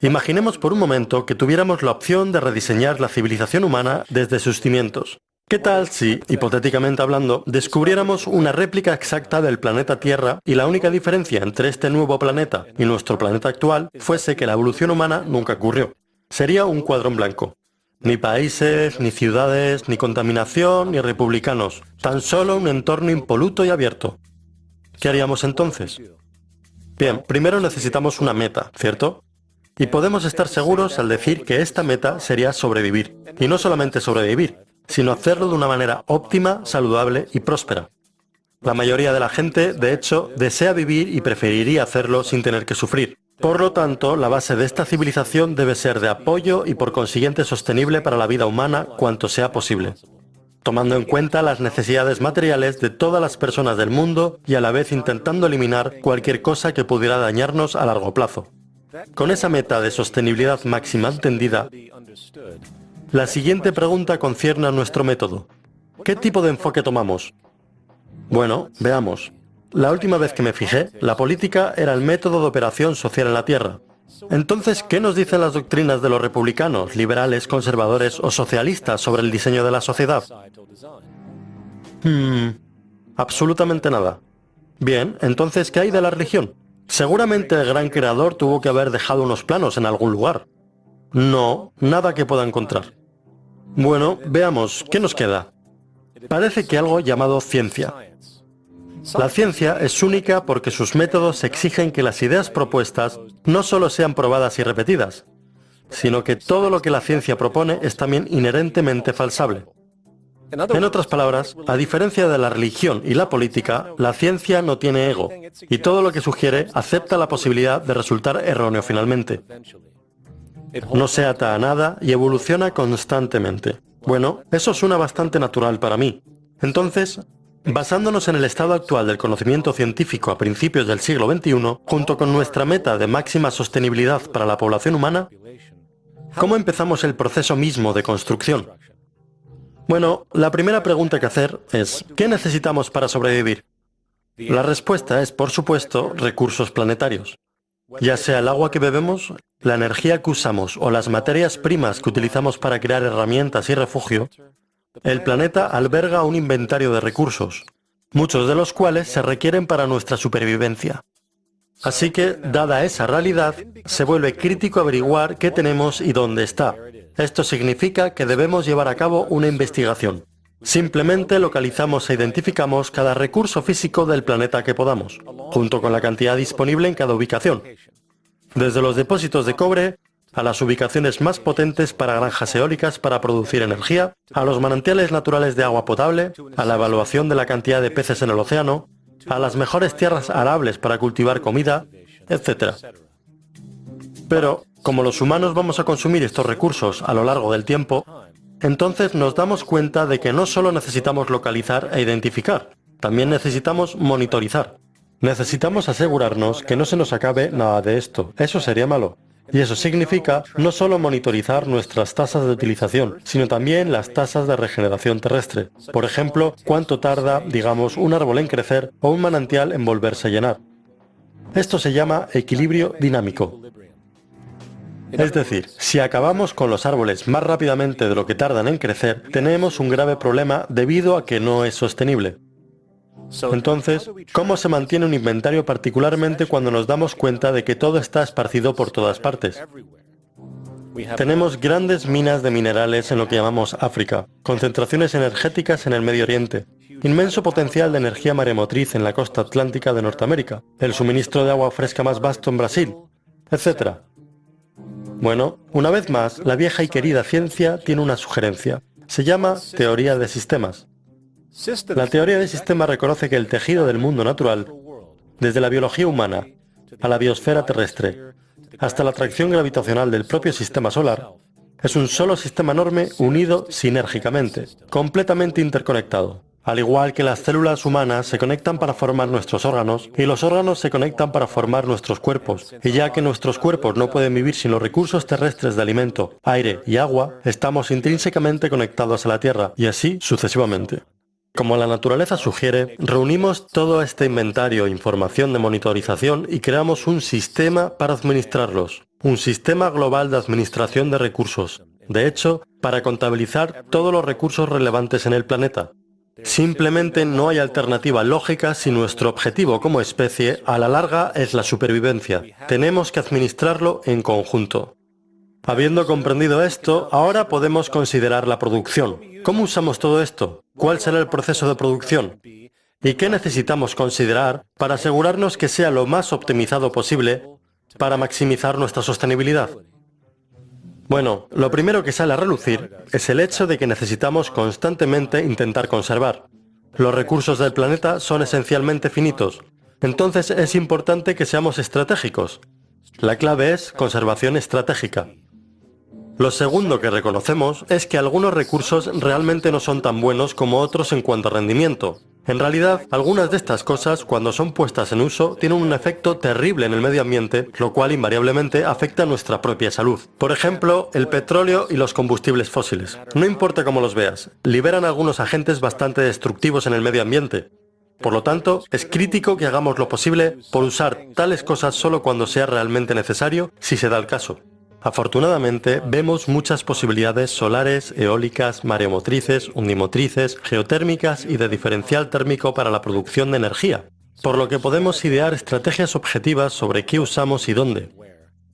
Imaginemos por un momento que tuviéramos la opción de rediseñar la civilización humana desde sus cimientos. ¿Qué tal si, hipotéticamente hablando, descubriéramos una réplica exacta del planeta Tierra y la única diferencia entre este nuevo planeta y nuestro planeta actual fuese que la evolución humana nunca ocurrió? Sería un cuadro en blanco. Ni países, ni ciudades, ni contaminación, ni republicanos. Tan solo un entorno impoluto y abierto. ¿Qué haríamos entonces? Bien, primero necesitamos una meta, ¿cierto? Y podemos estar seguros al decir que esta meta sería sobrevivir. Y no solamente sobrevivir, sino hacerlo de una manera óptima, saludable y próspera. La mayoría de la gente, de hecho, desea vivir y preferiría hacerlo sin tener que sufrir. Por lo tanto, la base de esta civilización debe ser de apoyo y por consiguiente sostenible para la vida humana cuanto sea posible, tomando en cuenta las necesidades materiales de todas las personas del mundo y a la vez intentando eliminar cualquier cosa que pudiera dañarnos a largo plazo. Con esa meta de sostenibilidad máxima entendida, la siguiente pregunta concierne a nuestro método. ¿Qué tipo de enfoque tomamos? Bueno, veamos. La última vez que me fijé, la política era el método de operación social en la Tierra. Entonces, ¿qué nos dicen las doctrinas de los republicanos, liberales, conservadores o socialistas sobre el diseño de la sociedad? Absolutamente nada. Bien, entonces, ¿qué hay de la religión? Seguramente el gran creador tuvo que haber dejado unos planos en algún lugar. No, nada que pueda encontrar. Bueno, veamos, ¿qué nos queda? Parece que algo llamado ciencia. La ciencia es única porque sus métodos exigen que las ideas propuestas no solo sean probadas y repetidas, sino que todo lo que la ciencia propone es también inherentemente falsable. En otras palabras, a diferencia de la religión y la política, la ciencia no tiene ego, y todo lo que sugiere acepta la posibilidad de resultar erróneo finalmente. No se ata a nada y evoluciona constantemente. Bueno, eso suena bastante natural para mí. Entonces, basándonos en el estado actual del conocimiento científico a principios del siglo XXI, junto con nuestra meta de máxima sostenibilidad para la población humana, ¿cómo empezamos el proceso mismo de construcción? Bueno, la primera pregunta que hacer es, ¿qué necesitamos para sobrevivir? La respuesta es, por supuesto, recursos planetarios. Ya sea el agua que bebemos, la energía que usamos o las materias primas que utilizamos para crear herramientas y refugio, el planeta alberga un inventario de recursos, muchos de los cuales se requieren para nuestra supervivencia. Así que, dada esa realidad, se vuelve crítico averiguar qué tenemos y dónde está. Esto significa que debemos llevar a cabo una investigación. Simplemente localizamos e identificamos cada recurso físico del planeta que podamos, junto con la cantidad disponible en cada ubicación. Desde los depósitos de cobre, a las ubicaciones más potentes para granjas eólicas para producir energía, a los manantiales naturales de agua potable, a la evaluación de la cantidad de peces en el océano, a las mejores tierras arables para cultivar comida, etc. Pero, como los humanos vamos a consumir estos recursos a lo largo del tiempo, entonces nos damos cuenta de que no solo necesitamos localizar e identificar, también necesitamos monitorizar. Necesitamos asegurarnos que no se nos acabe nada de esto. Eso sería malo. Y eso significa no solo monitorizar nuestras tasas de utilización, sino también las tasas de regeneración terrestre. Por ejemplo, cuánto tarda, digamos, un árbol en crecer o un manantial en volverse a llenar. Esto se llama equilibrio dinámico. Es decir, si acabamos con los árboles más rápidamente de lo que tardan en crecer, tenemos un grave problema debido a que no es sostenible. Entonces, ¿cómo se mantiene un inventario particularmente cuando nos damos cuenta de que todo está esparcido por todas partes? Tenemos grandes minas de minerales en lo que llamamos África, concentraciones energéticas en el Medio Oriente, inmenso potencial de energía maremotriz en la costa atlántica de Norteamérica, el suministro de agua fresca más vasto en Brasil, etc. Bueno, una vez más, la vieja y querida ciencia tiene una sugerencia. Se llama teoría de sistemas. La teoría de sistemas reconoce que el tejido del mundo natural, desde la biología humana a la biosfera terrestre, hasta la atracción gravitacional del propio sistema solar, es un solo sistema enorme unido sinérgicamente, completamente interconectado. Al igual que las células humanas se conectan para formar nuestros órganos, y los órganos se conectan para formar nuestros cuerpos, y ya que nuestros cuerpos no pueden vivir sin los recursos terrestres de alimento, aire y agua, estamos intrínsecamente conectados a la Tierra, y así sucesivamente. Como la naturaleza sugiere, reunimos todo este inventario e información de monitorización y creamos un sistema para administrarlos. un sistema global de administración de recursos. De hecho, para contabilizar todos los recursos relevantes en el planeta. Simplemente no hay alternativa lógica si nuestro objetivo como especie a la larga es la supervivencia. Tenemos que administrarlo en conjunto. Habiendo comprendido esto, ahora podemos considerar la producción. ¿Cómo usamos todo esto? ¿Cuál será el proceso de producción? ¿Y qué necesitamos considerar para asegurarnos que sea lo más optimizado posible para maximizar nuestra sostenibilidad? Bueno, lo primero que sale a relucir es el hecho de que necesitamos constantemente intentar conservar. Los recursos del planeta son esencialmente finitos, entonces es importante que seamos estratégicos. La clave es conservación estratégica. Lo segundo que reconocemos es que algunos recursos realmente no son tan buenos como otros en cuanto a rendimiento. En realidad, algunas de estas cosas, cuando son puestas en uso, tienen un efecto terrible en el medio ambiente, lo cual invariablemente afecta a nuestra propia salud. Por ejemplo, el petróleo y los combustibles fósiles. No importa cómo los veas, liberan algunos agentes bastante destructivos en el medio ambiente. Por lo tanto, es crítico que hagamos lo posible por usar tales cosas solo cuando sea realmente necesario, si se da el caso. Afortunadamente, vemos muchas posibilidades solares, eólicas, mareomotrices, undimotrices, geotérmicas y de diferencial térmico para la producción de energía, por lo que podemos idear estrategias objetivas sobre qué usamos y dónde,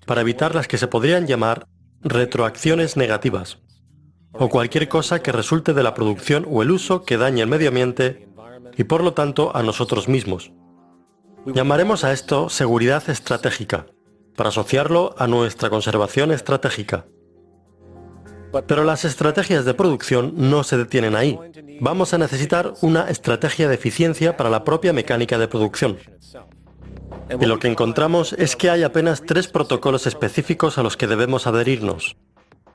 para evitar las que se podrían llamar retroacciones negativas, o cualquier cosa que resulte de la producción o el uso que dañe el medio ambiente y por lo tanto a nosotros mismos. Llamaremos a esto seguridad estratégica, para asociarlo a nuestra conservación estratégica. Pero las estrategias de producción no se detienen ahí. Vamos a necesitar una estrategia de eficiencia para la propia mecánica de producción. Y lo que encontramos es que hay apenas 3 protocolos específicos a los que debemos adherirnos.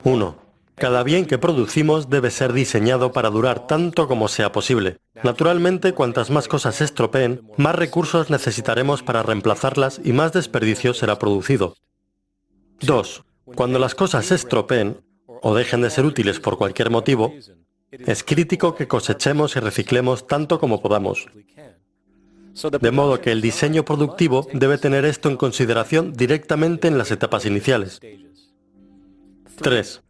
1. Cada bien que producimos debe ser diseñado para durar tanto como sea posible. Naturalmente, cuantas más cosas se estropeen, más recursos necesitaremos para reemplazarlas y más desperdicio será producido. 2. Cuando las cosas se estropeen o dejen de ser útiles por cualquier motivo, es crítico que cosechemos y reciclemos tanto como podamos. De modo que el diseño productivo debe tener esto en consideración directamente en las etapas iniciales. 3.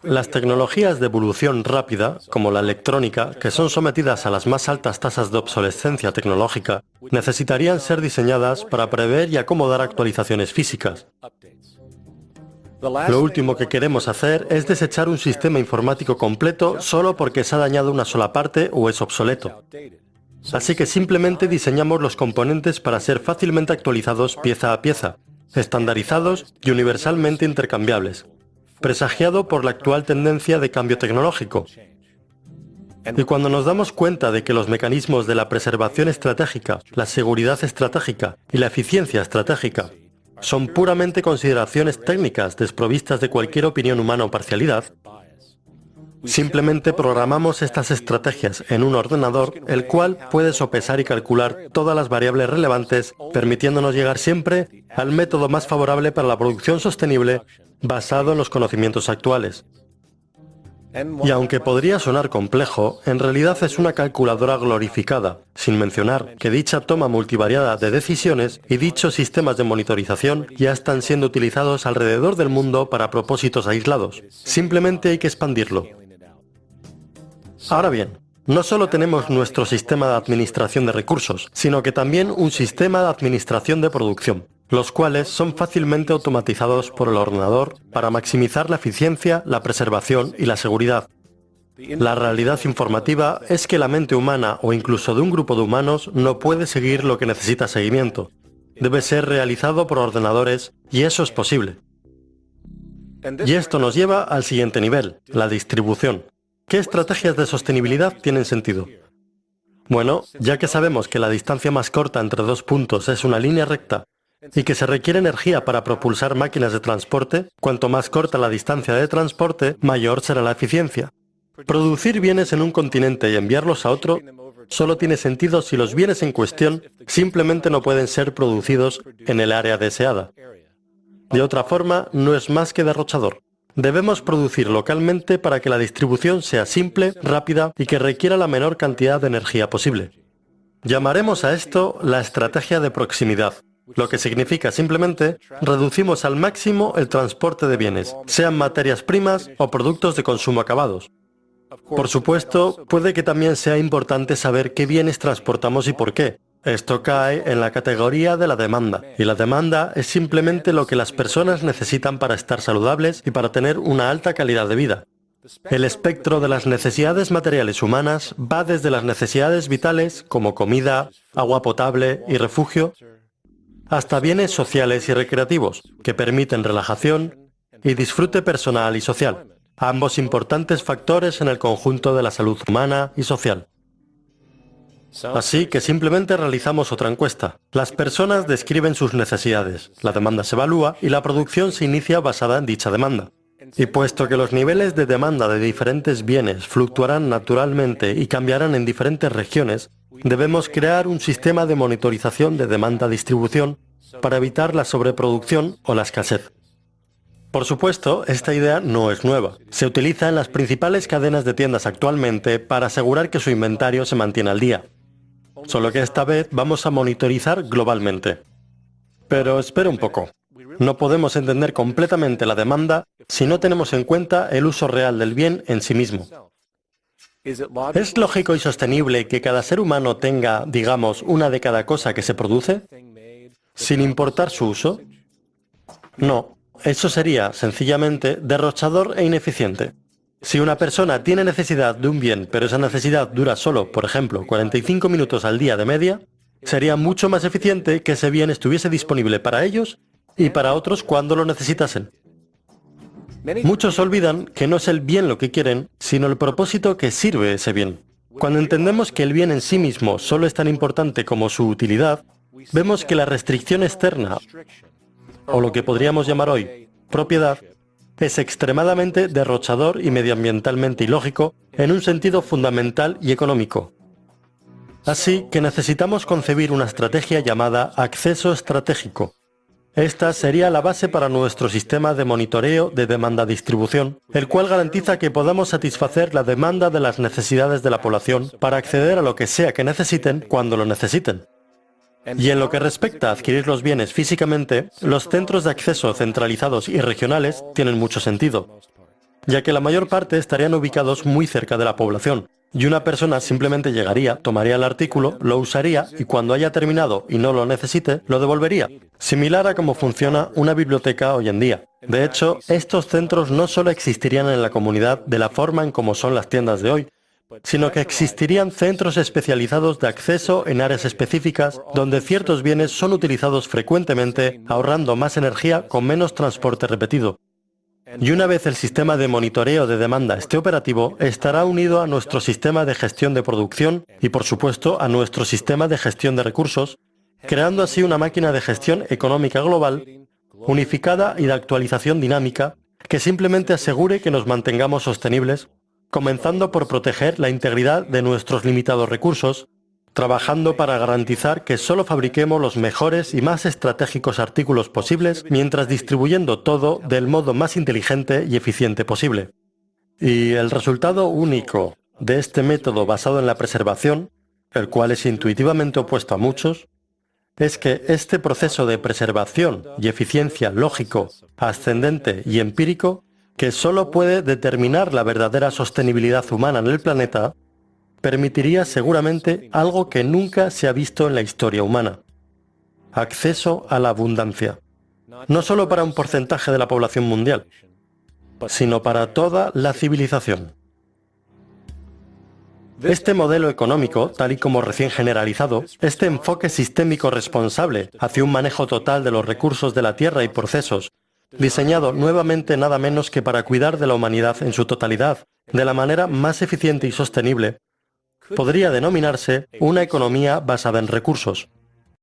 Las tecnologías de evolución rápida, como la electrónica, que son sometidas a las más altas tasas de obsolescencia tecnológica, necesitarían ser diseñadas para prever y acomodar actualizaciones físicas. Lo último que queremos hacer es desechar un sistema informático completo solo porque se ha dañado una sola parte o es obsoleto. Así que simplemente diseñamos los componentes para ser fácilmente actualizados pieza a pieza, estandarizados y universalmente intercambiables, presagiado por la actual tendencia de cambio tecnológico. Y cuando nos damos cuenta de que los mecanismos de la preservación estratégica, la seguridad estratégica y la eficiencia estratégica son puramente consideraciones técnicas desprovistas de cualquier opinión humana o parcialidad, simplemente programamos estas estrategias en un ordenador, el cual puede sopesar y calcular todas las variables relevantes, permitiéndonos llegar siempre al método más favorable para la producción sostenible basado en los conocimientos actuales. Y aunque podría sonar complejo, en realidad es una calculadora glorificada, sin mencionar que dicha toma multivariada de decisiones y dichos sistemas de monitorización ya están siendo utilizados alrededor del mundo para propósitos aislados. Simplemente hay que expandirlo. Ahora bien, no solo tenemos nuestro sistema de administración de recursos, sino que también un sistema de administración de producción, los cuales son fácilmente automatizados por el ordenador para maximizar la eficiencia, la preservación y la seguridad. La realidad informativa es que la mente humana o incluso de un grupo de humanos no puede seguir lo que necesita seguimiento. Debe ser realizado por ordenadores y eso es posible. Y esto nos lleva al siguiente nivel, la distribución. ¿Qué estrategias de sostenibilidad tienen sentido? Bueno, ya que sabemos que la distancia más corta entre 2 puntos es una línea recta y que se requiere energía para propulsar máquinas de transporte, cuanto más corta la distancia de transporte, mayor será la eficiencia. Producir bienes en un continente y enviarlos a otro solo tiene sentido si los bienes en cuestión simplemente no pueden ser producidos en el área deseada. De otra forma, no es más que derrochador. Debemos producir localmente para que la distribución sea simple, rápida y que requiera la menor cantidad de energía posible. Llamaremos a esto la estrategia de proximidad. lo que significa simplemente reducimos al máximo el transporte de bienes, sean materias primas o productos de consumo acabados. Por supuesto, puede que también sea importante saber qué bienes transportamos y por qué. Esto cae en la categoría de la demanda, y la demanda es simplemente lo que las personas necesitan para estar saludables y para tener una alta calidad de vida. El espectro de las necesidades materiales humanas va desde las necesidades vitales, como comida, agua potable y refugio, hasta bienes sociales y recreativos, que permiten relajación y disfrute personal y social, ambos importantes factores en el conjunto de la salud humana y social. Así que simplemente realizamos otra encuesta. Las personas describen sus necesidades, la demanda se evalúa y la producción se inicia basada en dicha demanda. Y puesto que los niveles de demanda de diferentes bienes fluctuarán naturalmente y cambiarán en diferentes regiones, debemos crear un sistema de monitorización de demanda-distribución para evitar la sobreproducción o la escasez. Por supuesto, esta idea no es nueva. Se utiliza en las principales cadenas de tiendas actualmente para asegurar que su inventario se mantiene al día. Solo que esta vez vamos a monitorizar globalmente. Pero espera un poco. No podemos entender completamente la demanda si no tenemos en cuenta el uso real del bien en sí mismo. ¿Es lógico y sostenible que cada ser humano tenga, digamos, una de cada cosa que se produce, sin importar su uso? No, eso sería, sencillamente, derrochador e ineficiente. Si una persona tiene necesidad de un bien, pero esa necesidad dura solo, por ejemplo, 45 minutos al día de media, sería mucho más eficiente que ese bien estuviese disponible para ellos y para otros cuando lo necesitasen. Muchos olvidan que no es el bien lo que quieren, sino el propósito que sirve ese bien. Cuando entendemos que el bien en sí mismo solo es tan importante como su utilidad, vemos que la restricción externa, o lo que podríamos llamar hoy propiedad, es extremadamente derrochador y medioambientalmente ilógico en un sentido fundamental y económico. Así que necesitamos concebir una estrategia llamada acceso estratégico. Esta sería la base para nuestro sistema de monitoreo de demanda-distribución, el cual garantiza que podamos satisfacer la demanda de las necesidades de la población para acceder a lo que sea que necesiten cuando lo necesiten. Y en lo que respecta a adquirir los bienes físicamente, los centros de acceso centralizados y regionales tienen mucho sentido, ya que la mayor parte estarían ubicados muy cerca de la población, y una persona simplemente llegaría, tomaría el artículo, lo usaría y cuando haya terminado y no lo necesite, lo devolvería, similar a cómo funciona una biblioteca hoy en día. De hecho, estos centros no solo existirían en la comunidad de la forma en como son las tiendas de hoy, sino que existirían centros especializados de acceso en áreas específicas donde ciertos bienes son utilizados frecuentemente, ahorrando más energía con menos transporte repetido. Y una vez el sistema de monitoreo de demanda esté operativo, estará unido a nuestro sistema de gestión de producción y, por supuesto, a nuestro sistema de gestión de recursos, creando así una máquina de gestión económica global, unificada y de actualización dinámica, que simplemente asegure que nos mantengamos sostenibles, comenzando por proteger la integridad de nuestros limitados recursos, trabajando para garantizar que solo fabriquemos los mejores y más estratégicos artículos posibles, mientras distribuyendo todo del modo más inteligente y eficiente posible. Y el resultado único de este método basado en la preservación, el cual es intuitivamente opuesto a muchos, es que este proceso de preservación y eficiencia lógico, ascendente y empírico, que solo puede determinar la verdadera sostenibilidad humana en el planeta, permitiría seguramente algo que nunca se ha visto en la historia humana: acceso a la abundancia, no solo para un porcentaje de la población mundial, sino para toda la civilización. Este modelo económico, tal y como recién generalizado, este enfoque sistémico responsable hacia un manejo total de los recursos de la Tierra y procesos, diseñado nuevamente nada menos que para cuidar de la humanidad en su totalidad, de la manera más eficiente y sostenible, podría denominarse una economía basada en recursos.